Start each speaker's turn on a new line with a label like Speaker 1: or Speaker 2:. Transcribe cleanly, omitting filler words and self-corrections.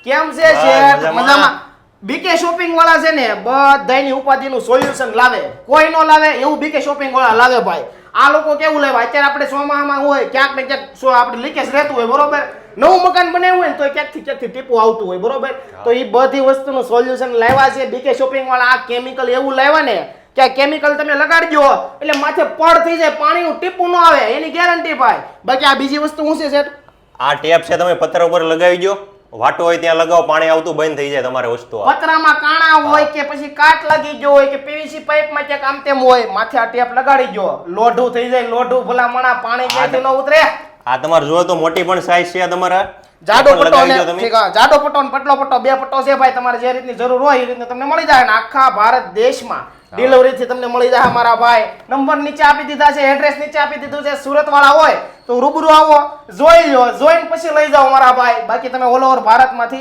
Speaker 1: કેમ છે શેઠ? મજામાં? બીકે શોપિંગ વાળા છે ને બધાયની ઉપાધિનું સોલ્યુશન લાવે. કોઈ નો લાવે એવું બીકે શોપિંગ વાળા લાવે ભાઈ. આ લોકો કેવું લાવે? અત્યારે આપણે ચોમાહામાં હોય ક્યાંક ને ક્યાંક આપણે લીકેજ રહેતું હોય, બરોબર? નવું મકાન બનાવ્યું હોય ને તો ક્યાંકથી ટીપું આવતું હોય, બરોબર? તો એ બધી વસ્તુનું સોલ્યુશન લાવ્યા છે બીકે શોપિંગ વાળા. આ કેમિકલ એવું લાવ્યા ને કે આ કેમિકલ તમે લગાડજો એટલે માથે પડ થઈ જાય, પાણીનું ટીપું ન આવે, એની ગેરંટી ભાઈ. બાકી આ બીજી વસ્તુ શું છે શેઠ?
Speaker 2: આ ટેપ છે, તમે પથ્થર ઉપર લગાવી દો, વાટો હોય ત્યાં લગાવો, પાણી આવતું બંધ થઈ જાય તમારે વસ્તુ.
Speaker 1: પતરામાં કાણા હોય કે પછી કાટ લાગી ગયો હોય કે પીવીસી પાઇપમાં ક્યાંક આમ તેમ હોય, માથે આ ટેપ લગાડી ગયો, લોઢું થઈ જાય, લોઢું ભલામણા, પાણી ક્યાંથી ન ઉતરે.
Speaker 2: આ તમારે જોવો તો મોટી પણ સાઈઝ છે તમારા.
Speaker 1: જાડો પટ્ટો ને જાડો પટ્ટો ને પતલો પટ્ટો, બે પટ્ટો છે ભાઈ. તમારે જે રીતની જરૂર હોય એ રીતની તમને મળી જાય. આખા ભારત દેશમાં ડિલિવરી થી તમને મળી જાય મારા ભાઈ. નંબર નીચે આપી દીધા છે, એડ્રેસ નીચે આપી દીધું છે. સુરત વાળા હોય તો રૂબરૂ આવો, જોઈ લો, જોઈને પછી લઈ જાઓ મારા ભાઈ. બાકી તમે ઓલ ઓવર ભારતમાંથી